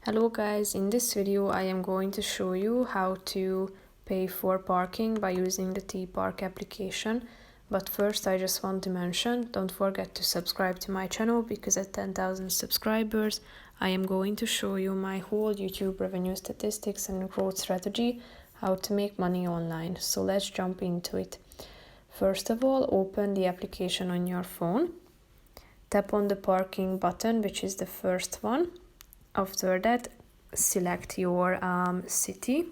Hello guys, in this video I am going to show you how to pay for parking by using the TPARK application. But first I just want to mention, don't forget to subscribe to my channel because at 10,000 subscribers I am going to show you my whole YouTube revenue statistics and growth strategy, how to make money online. So let's jump into it. First of all, open the application on your phone. Tap on the parking button, which is the first one. After that, select your city,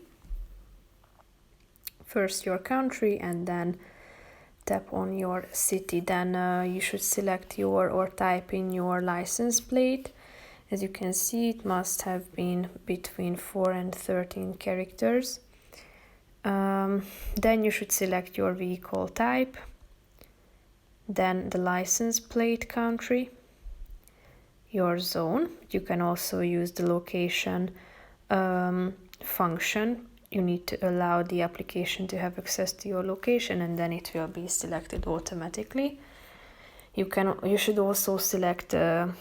first your country, and then tap on your city. Then you should select your or type in your license plate. As you can see, it must have been between 4 and 13 characters. Then you should select your vehicle type, then the license plate country, your zone. You can also use the location function. You need to allow the application to have access to your location, and then it will be selected automatically. You should also select the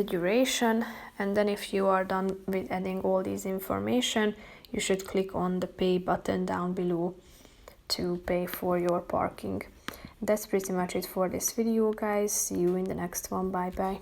duration, and then if you are done with adding all these information, you should click on the pay button down below to pay for your parking. That's pretty much it for this video, guys. See you in the next one. Bye bye.